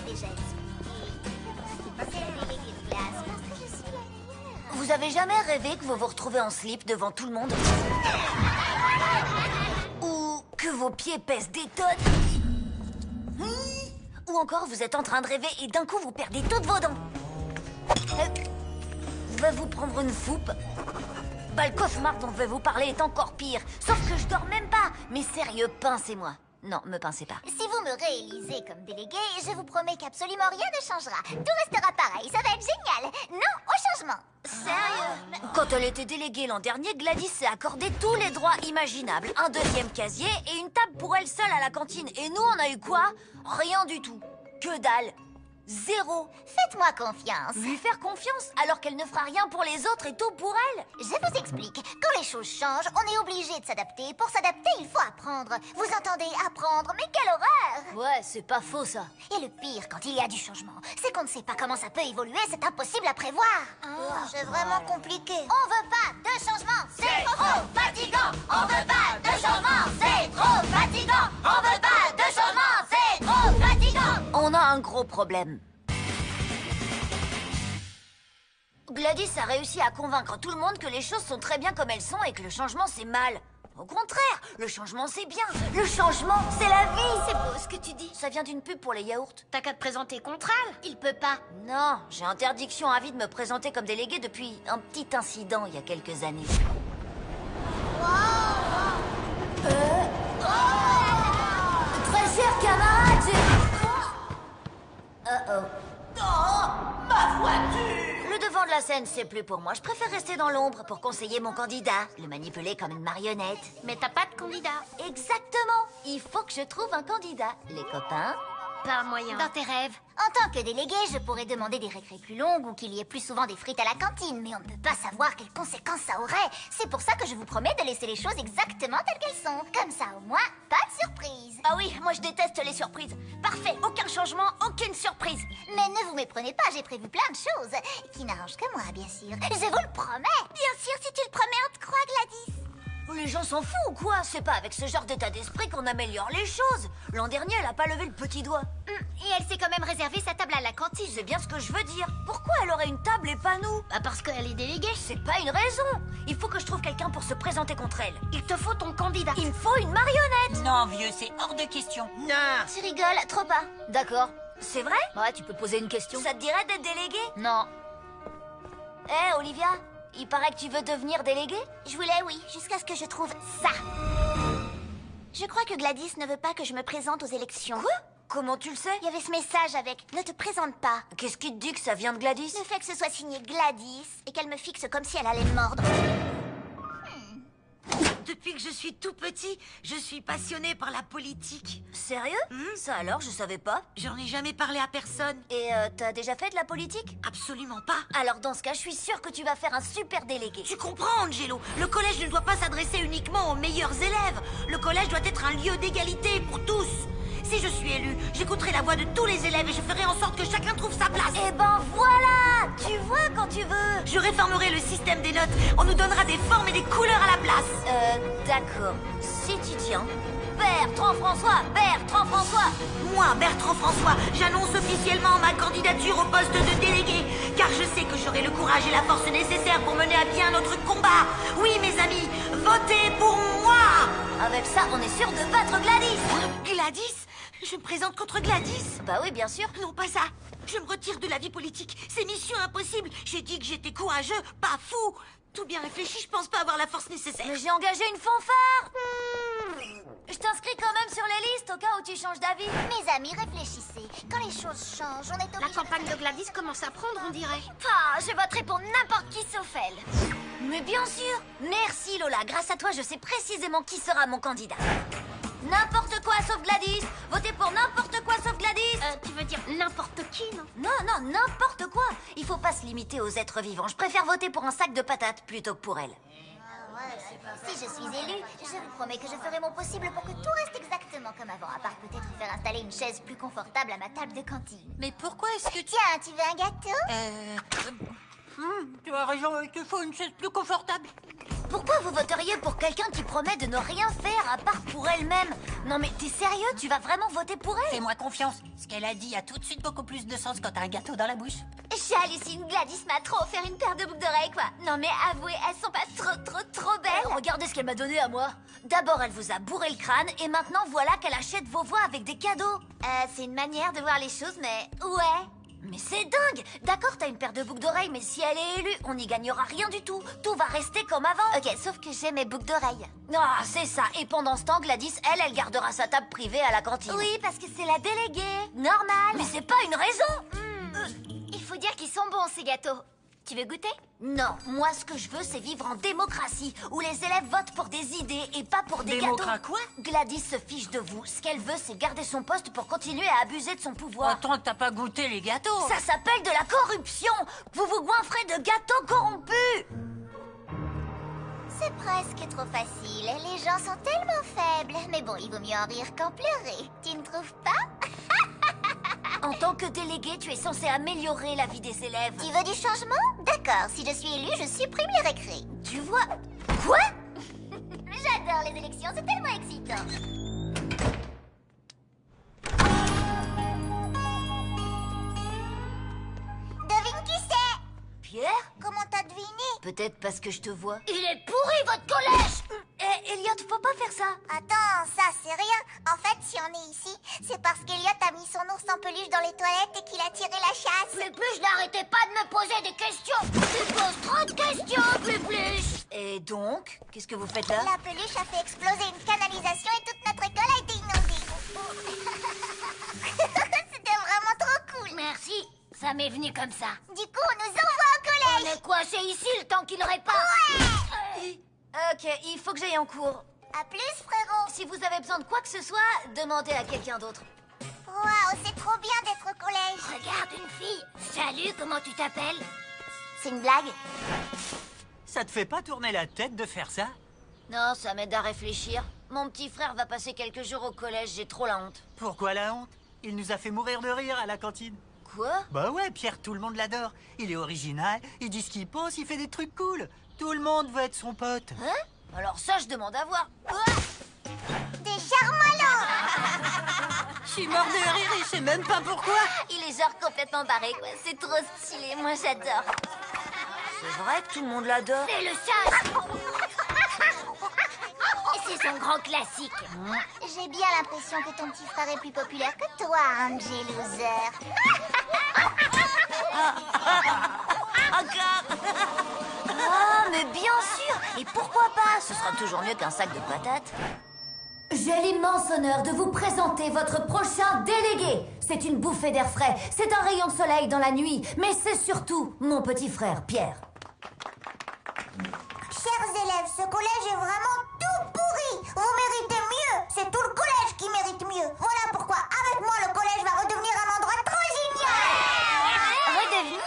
déjà expliqué. C'est la déléguée de classe parce que je suis la meilleure. Vous avez jamais rêvé que vous vous retrouvez en slip devant tout le monde? Ou que vos pieds pèsent des tonnes? Ou encore vous êtes en train de rêver et d'un coup vous perdez toutes vos dents? Va vous prendre une foupe? Bah, le cauchemar dont je vais vous parler est encore pire. Sauf que je dors même pas. Mais sérieux, pincez-moi. Non, me pincez pas. Si vous me réélisez comme délégué, je vous promets qu'absolument rien ne changera. Tout restera pareil, ça va être génial. Non au changement. Sérieux? Quand elle était déléguée l'an dernier, Gladys s'est accordé tous les droits imaginables. Un deuxième casier et une table pour elle seule à la cantine. Et nous, on a eu quoi? Rien du tout. Que dalle. Zéro. Faites-moi confiance. Lui faire confiance alors qu'elle ne fera rien pour les autres et tout pour elle? Je vous explique. Quand les choses changent, on est obligé de s'adapter. Pour s'adapter, il faut apprendre. Vous entendez? Apprendre? Mais quelle horreur! Ouais, c'est pas faux ça. Et le pire, quand il y a du changement, c'est qu'on ne sait pas comment ça peut évoluer. C'est impossible à prévoir. C'est vraiment compliqué. On veut pas de changement. C'est trop fatigant. On veut pas de changement. C'est trop fatigant. On veut pas de changement. C'est trop fatigant. On a un gros problème. Gladys a réussi à convaincre tout le monde que les choses sont très bien comme elles sont et que le changement c'est mal. Au contraire, le changement c'est bien. Le changement, c'est la vie. C'est beau ce que tu dis. Ça vient d'une pub pour les yaourts. T'as qu'à te présenter contre elle. Il peut pas. Non, j'ai interdiction à vie de me présenter comme déléguée depuis un petit incident il y a quelques années. Très cher camarade, Ma voiture! le devant de la scène, c'est plus pour moi. Je préfère rester dans l'ombre pour conseiller mon candidat, le manipuler comme une marionnette. Mais t'as pas de candidat. Exactement. Il faut que je trouve un candidat. Les copains? Pas moyen. Dans tes rêves. En tant que délégué, je pourrais demander des récrés plus longues ou qu'il y ait plus souvent des frites à la cantine, mais on ne peut pas savoir quelles conséquences ça aurait. C'est pour ça que je vous promets de laisser les choses exactement telles qu'elles sont. Comme ça, au moins, pas de surprise. Ah oui, moi je déteste les surprises. Parfait, aucun changement, aucune surprise. Mais ne vous méprenez pas, j'ai prévu plein de choses qui n'arrangent que moi, bien sûr. Je vous le promets. Bien sûr, si tu le promets, on te croit, Gladys. Les gens s'en foutent ou quoi? C'est pas avec ce genre d'état d'esprit qu'on améliore les choses. L'an dernier, elle a pas levé le petit doigt. Et elle s'est quand même réservé sa table à la cantine. C'est bien ce que je veux dire. Pourquoi elle aurait une table et pas nous? Bah parce qu'elle est déléguée. C'est pas une raison. Il faut que je trouve quelqu'un pour se présenter contre elle. Il te faut ton candidat. Il me faut une marionnette. Non, vieux, c'est hors de question. Non! Tu rigoles, trop pas. D'accord. C'est vrai? Ouais, tu peux poser une question. Ça te dirait d'être déléguée? Non. Hé, Olivia, il paraît que tu veux devenir déléguée? Je voulais, oui, jusqu'à ce que je trouve ça. Je crois que Gladys ne veut pas que je me présente aux élections. Quoi? Comment tu le sais? Il y avait ce message avec « Ne te présente pas ». Qu'est-ce qui te dit que ça vient de Gladys? Le fait que ce soit signé Gladys et qu'elle me fixe comme si elle allait me mordre. Depuis que je suis tout petit, je suis passionnée par la politique. Sérieux? Ça alors, je savais pas. J'en ai jamais parlé à personne. Et t'as déjà fait de la politique? Absolument pas. Alors dans ce cas, je suis sûre que tu vas faire un super délégué. Tu comprends, Angelo? Le collège ne doit pas s'adresser uniquement aux meilleurs élèves. Le collège doit être un lieu d'égalité pour tous. Si je suis élue, j'écouterai la voix de tous les élèves et je ferai en sorte que chacun trouve sa place. Eh ben voilà! Tu vois quand tu veux. Je réformerai le système des notes. On nous donnera des formes et des couleurs à la place. D'accord. Si tu tiens. Bertrand François! Bertrand François! Moi, Bertrand François, j'annonce officiellement ma candidature au poste de délégué, car je sais que j'aurai le courage et la force nécessaires pour mener à bien notre combat. Oui, mes amis, votez pour moi! Avec ça, on est sûr de battre Gladys! Gladys? Je me présente contre Gladys? Bah oui, bien sûr. Non, pas ça. Je me retire de la vie politique. C'est mission impossible. J'ai dit que j'étais courageux, pas fou. Tout bien réfléchi, je pense pas avoir la force nécessaire. Mais j'ai engagé une fanfare! Je t'inscris quand même sur les listes au cas où tu changes d'avis. Mes amis, réfléchissez. Quand les choses changent, on est obligé... La campagne de Gladys commence à prendre, on dirait. Ah, je voterai pour n'importe qui sauf elle. Mais bien sûr! Merci Lola, grâce à toi, je sais précisément qui sera mon candidat. N'importe quoi sauf Gladys! Votez pour n'importe quoi sauf Gladys! Tu veux dire n'importe qui, non? Non, n'importe quoi! Il faut pas se limiter aux êtres vivants. Je préfère voter pour un sac de patates plutôt que pour elle. Si je suis élue, je vous promets que je ferai mon possible pour que tout reste exactement comme avant, à part peut-être faire installer une chaise plus confortable à ma table de cantine. Mais pourquoi est-ce que Tiens, tu veux un gâteau? tu as raison, il te faut une chaise plus confortable. Pourquoi vous voteriez pour quelqu'un qui promet de ne rien faire à part pour elle-même? Non mais t'es sérieux? Tu vas vraiment voter pour elle? Fais-moi confiance. Ce qu'elle a dit a tout de suite beaucoup plus de sens quand t'as un gâteau dans la bouche. J'hallucine, Gladys m'a trop offert une paire de boucles d'oreilles, quoi. Non mais avouez, elles sont pas trop belles. Regardez ce qu'elle m'a donné à moi. D'abord, elle vous a bourré le crâne et maintenant voilà qu'elle achète vos voix avec des cadeaux. C'est une manière de voir les choses, mais ouais. Mais c'est dingue! D'accord, t'as une paire de boucles d'oreilles, mais si elle est élue, on n'y gagnera rien du tout. Tout va rester comme avant. Ok, sauf que j'ai mes boucles d'oreilles. Ah, c'est ça. Et pendant ce temps, Gladys, elle gardera sa table privée à la cantine. Oui, parce que c'est la déléguée. Normal. Mais c'est pas une raison. Il faut dire qu'ils sont bons, ces gâteaux. Tu veux goûter? Non, moi ce que je veux, c'est vivre en démocratie, où les élèves votent pour des idées et pas pour des Démocrat gâteaux. quoi? Gladys se fiche de vous. Ce qu'elle veut, c'est garder son poste pour continuer à abuser de son pouvoir. Autant que t'as pas goûté les gâteaux. Ça s'appelle de la corruption. Vous vous goinfrez de gâteaux corrompus. C'est presque trop facile. Les gens sont tellement faibles. Mais bon, il vaut mieux en rire qu'en pleurer. Tu ne trouves pas? En tant que délégué, tu es censé améliorer la vie des élèves. Tu veux du changement? D'accord, si je suis élue, je supprime les récrés. Tu vois? Quoi? J'adore les élections, c'est tellement excitant. Devine qui c'est? Pierre? Comment t'as deviné? Peut-être parce que je te vois. Il est pourri, votre collège! Elliot, faut pas faire ça. Attends, ça c'est rien. En fait, si on est ici, c'est parce qu'Eliot a mis son ours en peluche dans les toilettes et qu'il a tiré la chasse. Plus, n'arrêtez pas de me poser des questions. Tu poses trop de questions, plus. Et donc, qu'est-ce que vous faites là? La peluche a fait exploser une canalisation et toute notre école a été inondée. C'était vraiment trop cool. Merci, ça m'est venu comme ça. Du coup, on nous envoie au collège. On est coincé ici le temps qu'il répare. Ouais. Ok, il faut que j'aille en cours. À plus, frérot. Si vous avez besoin de quoi que ce soit, demandez à quelqu'un d'autre. Waouh, c'est trop bien d'être au collège. Regarde une fille. Salut, comment tu t'appelles? C'est une blague? Ça te fait pas tourner la tête de faire ça? Non, ça m'aide à réfléchir. Mon petit frère va passer quelques jours au collège, j'ai trop la honte. Pourquoi la honte? Il nous a fait mourir de rire à la cantine. Quoi? Bah ouais, Pierre, tout le monde l'adore. Il est original, il dit ce qu'il pense, il fait des trucs cool. Tout le monde veut être son pote. Hein? Alors ça, je demande à voir. Des charmallots. Je suis mort de rire et je sais même pas pourquoi. Il est genre complètement barré, quoi. C'est trop stylé, moi j'adore. C'est vrai que tout le monde l'adore. C'est le sage. C'est son grand classique. J'ai bien l'impression que ton petit frère est plus populaire que toi, Angel Loser. Encore. Ah, mais bien sûr. Et pourquoi pas? Ce sera toujours mieux qu'un sac de patates. J'ai l'immense honneur de vous présenter votre prochain délégué. C'est une bouffée d'air frais, c'est un rayon de soleil dans la nuit, mais c'est surtout mon petit frère, Pierre. Chers élèves, ce collège est vraiment tout pourri. Vous méritez mieux. C'est tout le collège qui mérite mieux. Voilà pourquoi, avec moi, le collège va redevenir un endroit trop génial. Redevenir?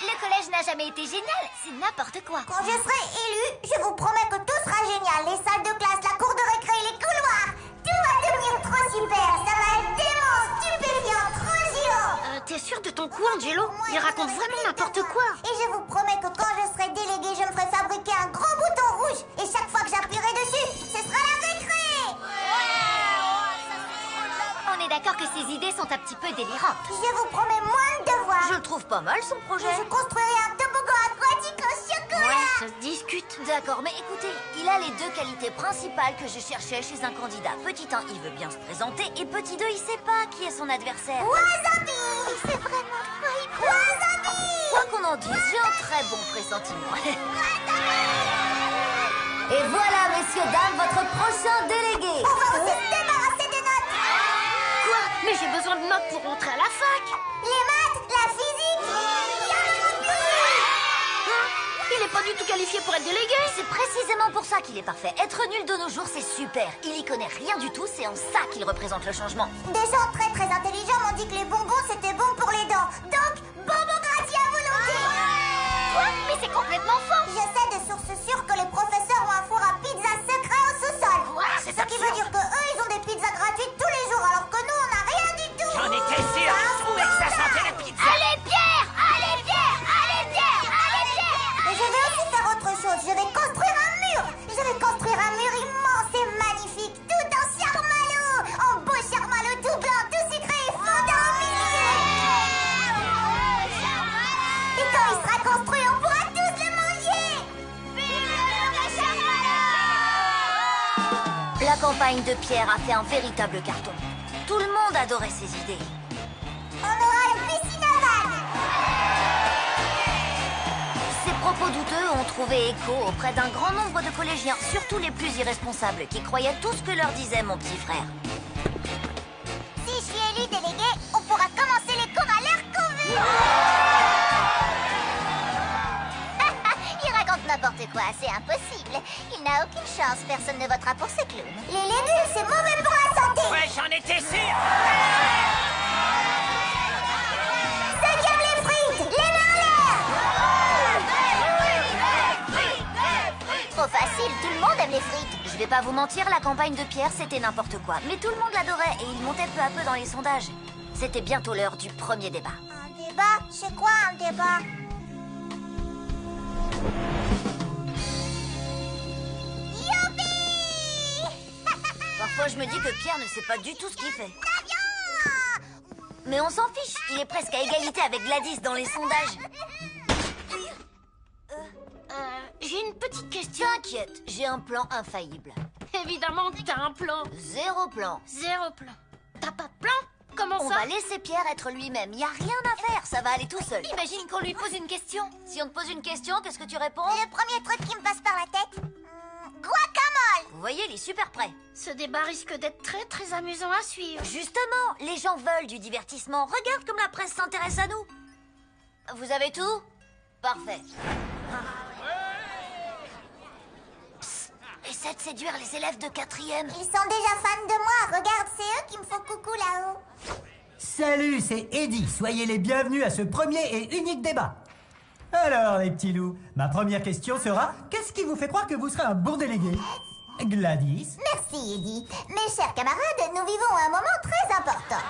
Le collège n'a jamais été génial, c'est n'importe quoi. Quand je serai élue, je vous promets que tout sera génial. Les salles de classe, la cour de récré, les couloirs. Tout va devenir trop super. Ça va être dément, stupéfiant, trop géant. T'es sûr de ton coup, Angelo? Il raconte vraiment n'importe quoi. Et je vous promets que quand je serai déléguée, je me ferai fabriquer un grand bouton rouge. Et chaque fois que j'appuierai dessus, ce sera la récré. On est d'accord que ces idées sont un petit peu délirantes. Je vous promets moins de devoirs. Je le trouve pas mal son projet. Je construirai un toboggan aquatique au chocolat. Ça se discute. D'accord, mais écoutez, il a les deux qualités principales que je cherchais chez un candidat. Petit 1, il veut bien se présenter, et petit 2, il sait pas qui est son adversaire. Wasabi. C'est vraiment quoi, Wasabi. Quoi qu'on en dise, j'ai un très bon pressentiment. Et voilà, messieurs, dames, votre prochain délégué. On va aussi se débarrasser des notes. Quoi? Mais j'ai besoin de notes pour rentrer à la fac. Les maths, la physique. Il y en a plus. Il est pas du tout qualifié pour être délégué. C'est précisément pour ça qu'il est parfait. Être nul de nos jours, c'est super. Il y connaît rien du tout, c'est en ça qu'il représente le changement. Des gens très très intelligents m'ont dit que les bonbons c'était bon pour les dents. Donc, bonbons gratuits à volonté. Quoi? Mais c'est complètement faux. Je sais de sources sûres que les professeurs ont un four à pizza secret au sous-sol. Quoi? C'est Ce qui veut dire que eux, ils ont des pizzas gratuites tous les jours, alors que nous, on n'a rien du tout. J'en étais sûr, je trouvais que ça sentait la pizza. Allez, Pierre! Allez, Pierre! Allez, Pierre! Allez, Pierre! Et je vais aussi faire autre chose. Je vais construire un mur. campagne de Pierre a fait un véritable carton. Tout le monde adorait ses idées. On aura une piscine à vannes. Ces propos douteux ont trouvé écho auprès d'un grand nombre de collégiens, surtout les plus irresponsables, qui croyaient tout ce que leur disait mon petit frère. Si je suis élu délégué, on pourra commencer les cours à l'heure qu'on veut. Il raconte n'importe quoi, c'est impossible. Il n'a aucune chance, personne ne votera pour ces clowns. Les légumes, c'est mauvais pour la santé. Ouais, j'en étais sûr. Deuxième les frites, les mains en l'air. Trop facile, tout le monde aime les frites. Je vais pas vous mentir, la campagne de Pierre, c'était n'importe quoi. Mais tout le monde l'adorait et il montait peu à peu dans les sondages. C'était bientôt l'heure du premier débat. Un débat? C'est quoi un débat? Youpi! Parfois, je me dis que Pierre ne sait pas du tout ce qu'il fait. Avion! Mais on s'en fiche, il est presque à égalité avec Gladys dans les sondages. J'ai une petite question. T'inquiète, j'ai un plan infaillible. Évidemment que t'as un plan. Zéro plan. Zéro plan. T'as pas de plan? Comment On ça? va laisser Pierre être lui-même, y a rien à faire, ça va aller tout seul. Imagine qu'on lui pose une question. Si on te pose une question, qu'est-ce que tu réponds? Le premier truc qui me passe par la tête, guacamole! Vous voyez, il est super prêt. Ce débat risque d'être très très amusant à suivre. Justement, les gens veulent du divertissement. Regarde comme la presse s'intéresse à nous. Vous avez tout? Parfait. Psst, essaie de séduire les élèves de 4e. Ils sont déjà fans de moi, regarde, c'est eux qui me font coucou là-haut. Salut, c'est Eddie. Soyez les bienvenus à ce premier et unique débat. Alors, les petits loups, ma première question sera: qu'est-ce qui vous fait croire que vous serez un bon délégué? Gladys? Merci, Eddie. Mes chers camarades, nous vivons un moment très important.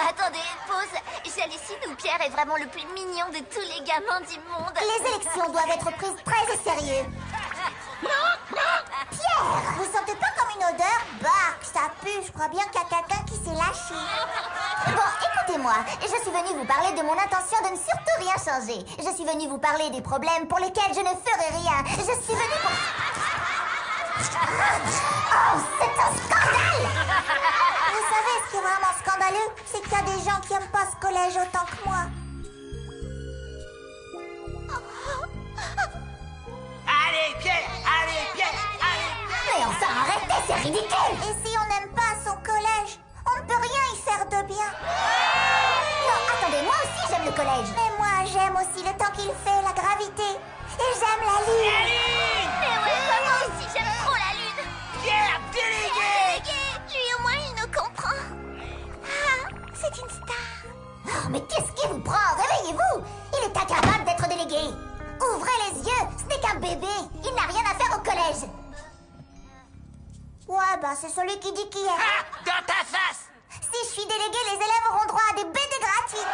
Attendez, pause. J'hallucine ou Pierre est vraiment le plus mignon de tous les gamins du monde. Les élections doivent être prises très au sérieux. Pierre, vous sentez pas comme une odeur? Bah, ça pue, je crois bien qu'il y a quelqu'un qui s'est lâché. Bon, écoutez-moi, je suis venue vous parler de mon intention de ne surtout rien changer. Je suis venue vous parler des problèmes pour lesquels je ne ferai rien. Je suis venue pour... Oh, c'est un scandale! Vous savez ce qui est vraiment scandaleux? C'est qu'il y a des gens qui aiment pas ce collège autant que moi. Allez, Pierre, allez, Mais enfin, arrêtez, c'est ridicule! Et si on n'aime pas son collège, on ne peut rien y faire de bien. Non, attendez, moi aussi j'aime le collège. Mais moi, j'aime aussi le temps qu'il fait, la gravité. Et j'aime la lune. Mais ouais, moi aussi, j'aime trop la lune. Pierre, délégué! Lui, au moins, il nous comprend. Ah, c'est une star. Oh, mais qu'est-ce qui vous prend? Réveillez-vous! Il est incapable d'être délégué. Ouvrez les yeux, ce n'est qu'un bébé. Il n'a rien à faire au collège. Ouais, bah c'est celui qui dit qui est. Ah, dans ta face! Si je suis délégué, les élèves auront droit à des BD gratuits.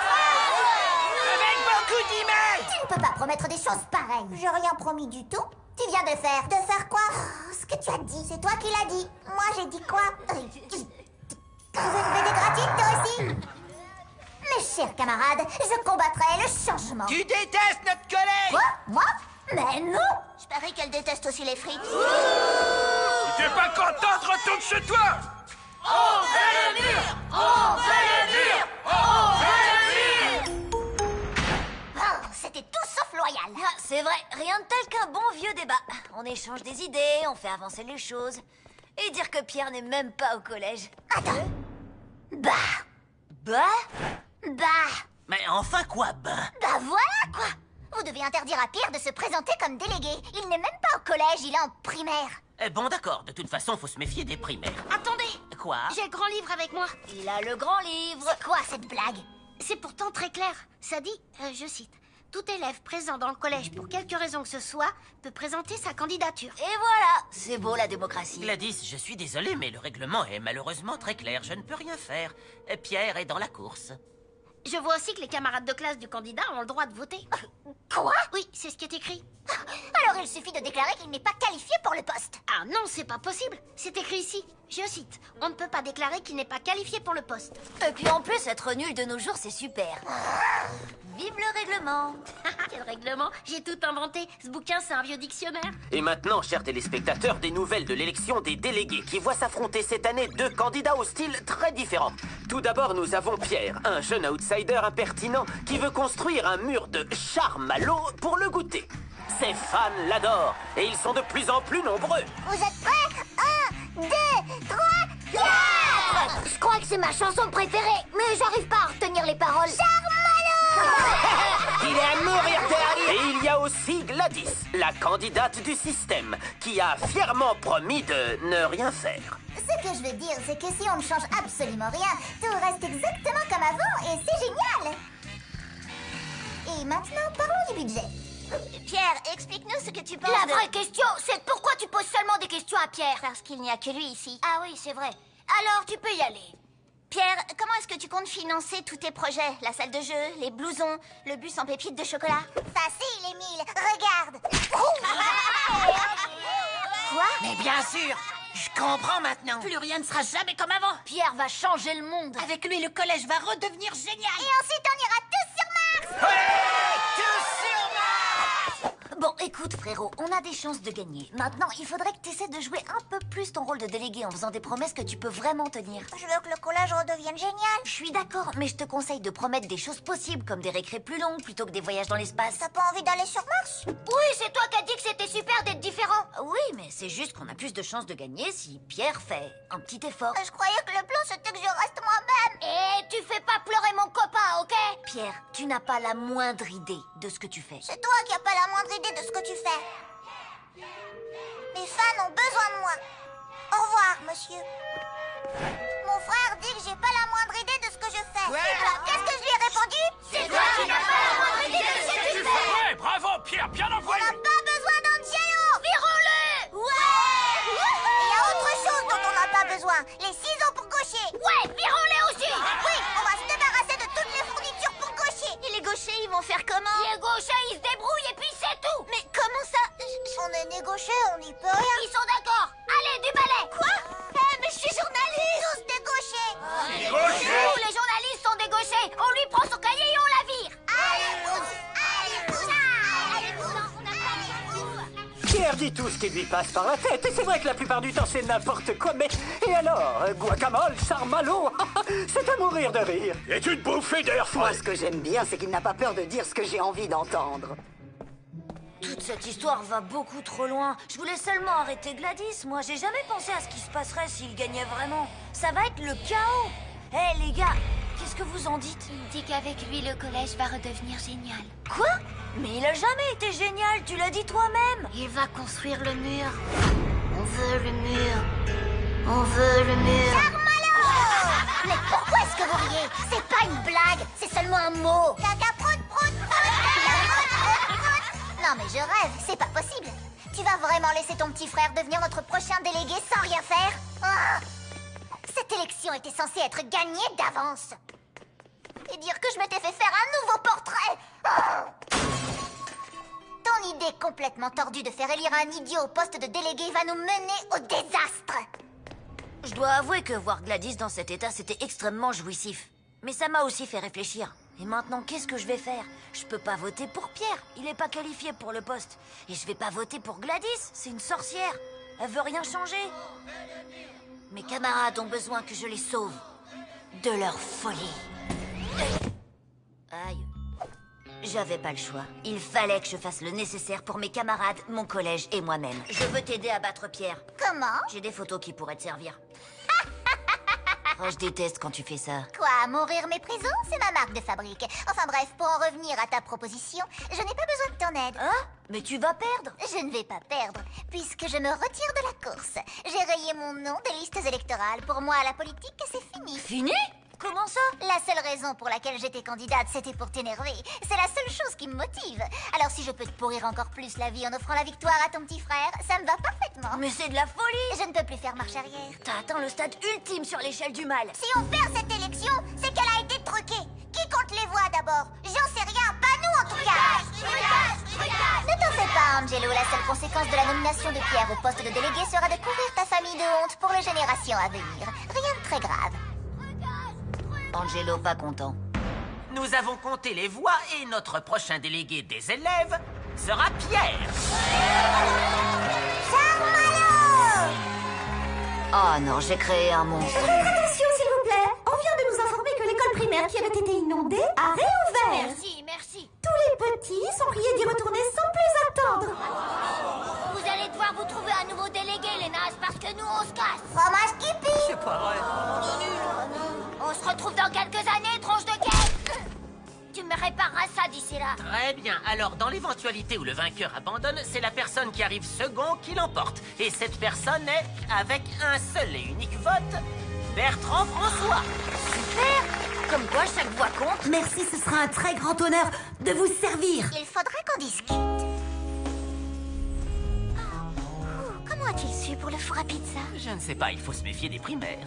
Avec beaucoup d'emails! Tu ne peux pas promettre des choses pareilles. J'ai rien promis du tout. Tu viens de faire. De faire quoi? Oh, ce que tu as dit. C'est toi qui l'as dit. Moi, j'ai dit quoi? Tu veux une BD gratuite, toi aussi? Mes chers camarades, je combattrai le changement. Tu détestes notre collège! Quoi? Moi? Mais non! Je parie qu'elle déteste aussi les frites. Si t'es pas contente, retourne chez toi! On veut le mur! On veut le mur! On veut le mur! Oh, c'était tout sauf loyal. Ah, c'est vrai, rien de tel qu'un bon vieux débat. On échange des idées, on fait avancer les choses. Et dire que Pierre n'est même pas au collège. Attends. Bah, Mais enfin quoi, ben? bah voilà quoi. Vous devez interdire à Pierre de se présenter comme délégué. Il n'est même pas au collège, il est en primaire. Bon, d'accord, de toute façon, faut se méfier des primaires. Attendez, Quoi? j'ai le grand livre avec moi. Il a le grand livre. C'est quoi cette blague? C'est pourtant très clair. Ça dit, je cite, tout élève présent dans le collège pour quelque raison que ce soit peut présenter sa candidature. Et voilà, c'est beau la démocratie. Gladys, je suis désolé, mais le règlement est malheureusement très clair. Je ne peux rien faire. Pierre est dans la course. Je vois aussi que les camarades de classe du candidat ont le droit de voter. Quoi? Oui, c'est ce qui est écrit. Alors il suffit de déclarer qu'il n'est pas qualifié pour le poste. Ah non, c'est pas possible. C'est écrit ici. Je cite. On ne peut pas déclarer qu'il n'est pas qualifié pour le poste. Et puis en plus, être nul de nos jours, c'est super. Vive le règlement. Quel règlement? J'ai tout inventé. Ce bouquin, c'est un vieux dictionnaire. Et maintenant, chers téléspectateurs, des nouvelles de l'élection des délégués qui voient s'affronter cette année deux candidats au style très différent. Tout d'abord, nous avons Pierre, un jeune outsider impertinent qui veut construire un mur de charme-à-l'eau pour le goûter. Ses fans l'adorent et ils sont de plus en plus nombreux. Vous êtes prêts? 1, 2, 3, 4! Je crois que c'est ma chanson préférée, mais j'arrive pas à retenir les paroles. Il est à mourir de rire. Et il y a aussi Gladys, la candidate du système, qui a fièrement promis de ne rien faire. Ce que je veux dire, c'est que si on ne change absolument rien, tout reste exactement comme avant et c'est génial. Et maintenant, parlons du budget. Pierre, explique-nous ce que tu penses La de... vraie question, c'est pourquoi tu poses seulement des questions à Pierre? Parce qu'il n'y a que lui ici. Ah oui, c'est vrai. Alors, tu peux y aller. Pierre, comment est-ce que tu comptes financer tous tes projets? La salle de jeu, les blousons, le bus en pépites de chocolat? Facile, Émile, regarde. Quoi? Mais bien sûr, je comprends maintenant. Plus rien ne sera jamais comme avant. Pierre va changer le monde. Avec lui, le collège va redevenir génial. Et ensuite, on ira tous sur Mars. Bon, écoute, frérot, on a des chances de gagner. Maintenant, il faudrait que tu essaies de jouer un peu plus ton rôle de délégué en faisant des promesses que tu peux vraiment tenir. Je veux que le collège redevienne génial. Je suis d'accord, mais je te conseille de promettre des choses possibles, comme des récrés plus longues plutôt que des voyages dans l'espace. T'as pas envie d'aller sur Mars? Oui, c'est toi qui as dit que c'était super d'être différent. Oui, mais c'est juste qu'on a plus de chances de gagner si Pierre fait un petit effort. Je croyais que le plan, c'était que je reste moi-même. Et tu fais pas pleurer mon copain, ok? Pierre, tu n'as pas la moindre idée de ce que tu fais. C'est toi qui n'as pas la moindre idée de ce que tu fais. Mes fans ont besoin de moi. Au revoir, monsieur. Mon frère dit que j'ai pas la moindre idée de ce que je fais. Alors, qu'est-ce que je lui ai répondu? C'est toi qui n'as pas la moindre idée de ce que tu fais. Ouais, bravo, Pierre, bien On envoyé. n'a pas besoin d'Angelo. Virons-le! Ouais. Et il y a autre chose dont on n'a pas besoin. Les ciseaux pour gaucher. Ouais, virons-les aussi! Oui, on va se débarrasser de toutes les fournitures pour gaucher. Et les gauchers, ils vont faire comment? Les gauchers, ils se débrouillent et puis c'est tout! Mais comment ça? On est négocié, on n'y peut rien. Ils sont d'accord! Allez, du balai! Quoi? Mais je suis journaliste! Tous des gauchers. Tous les journalistes sont des gauchers! On lui prend son cahier et on la vire! Pierre dit tout ce qui lui passe par la tête, et c'est vrai que la plupart du temps c'est n'importe quoi, mais... Et alors, guacamole, charmalot, c'est à mourir de rire. C'est une bouffée d'air Moi, frais. ce que j'aime bien, c'est qu'il n'a pas peur de dire ce que j'ai envie d'entendre. Toute cette histoire va beaucoup trop loin. Je voulais seulement arrêter Gladys. Moi, j'ai jamais pensé à ce qui se passerait s'il gagnait vraiment. Ça va être le chaos. Hé, les gars, qu'est-ce que vous en dites? Il dit qu'avec lui, le collège va redevenir génial. Quoi? Mais il a jamais été génial, tu l'as dit toi-même. Il va construire le mur. On veut le mur. On veut le mur. Mais pourquoi est-ce que vous riez? C'est pas une blague, c'est seulement un mot. Caca prout prout. Non mais je rêve, c'est pas possible. Tu vas vraiment laisser ton petit frère devenir notre prochain délégué sans rien faire? Ah, cette élection était censée être gagnée d'avance. Et dire que je m'étais fait faire un nouveau portrait. Ah. Ton idée complètement tordue de faire élire un idiot au poste de délégué va nous mener au désastre. Je dois avouer que voir Gladys dans cet état, c'était extrêmement jouissif. Mais ça m'a aussi fait réfléchir. Et maintenant, qu'est-ce que je vais faire? Je peux pas voter pour Pierre. Il est pas qualifié pour le poste. Et je vais pas voter pour Gladys. C'est une sorcière. Elle veut rien changer. Mes camarades ont besoin que je les sauve de leur folie. Aïe. J'avais pas le choix. Il fallait que je fasse le nécessaire pour mes camarades, mon collège et moi-même. Je veux t'aider à battre Pierre. Comment? J'ai des photos qui pourraient te servir. Oh, je déteste quand tu fais ça. Quoi, mourir méprisant? C'est ma marque de fabrique. Enfin bref, pour en revenir à ta proposition, je n'ai pas besoin de ton aide. Hein? Mais tu vas perdre. Je ne vais pas perdre, puisque je me retire de la course. J'ai rayé mon nom des listes électorales. Pour moi, la politique, c'est fini. Fini? Comment ça? La seule raison pour laquelle j'étais candidate, c'était pour t'énerver. C'est la seule chose qui me motive. Alors si je peux te pourrir encore plus la vie en offrant la victoire à ton petit frère, ça me va parfaitement. Mais c'est de la folie. Je ne peux plus faire marche arrière. T'as atteint le stade ultime sur l'échelle du mal. Si on perd cette élection, c'est qu'elle a été truquée. Qui compte les Angelo, la seule conséquence de la nomination de Pierre au poste de délégué sera de couvrir ta famille de honte pour les générations à venir. Rien de très grave. Angelo pas content. Nous avons compté les voix et notre prochain délégué des élèves sera Pierre. Oh non, j'ai créé un monstre. Attention, s'il vous plaît. On vient de nous informer que l'école primaire qui avait été inondée a réouvert. Merci, merci. Tous les petits sont priés d'y retourner sans plus attendre. Vous allez devoir vous trouver un nouveau délégué, les nazes, parce que nous, on se casse. Fromage Skippy. C'est pas vrai. On se retrouve dans quelques années, tronche de guêpe. Tu me répareras ça d'ici là. Très bien. Alors, dans l'éventualité où le vainqueur abandonne, c'est la personne qui arrive second qui l'emporte. Et cette personne est, avec un seul et unique vote, Bertrand François. Super. Comme quoi, chaque voix compte. Merci, ce sera un très grand honneur de vous servir. Il faudrait qu'on discute. Comment a-t-il su pour le four à pizza? Je ne sais pas, il faut se méfier des primaires.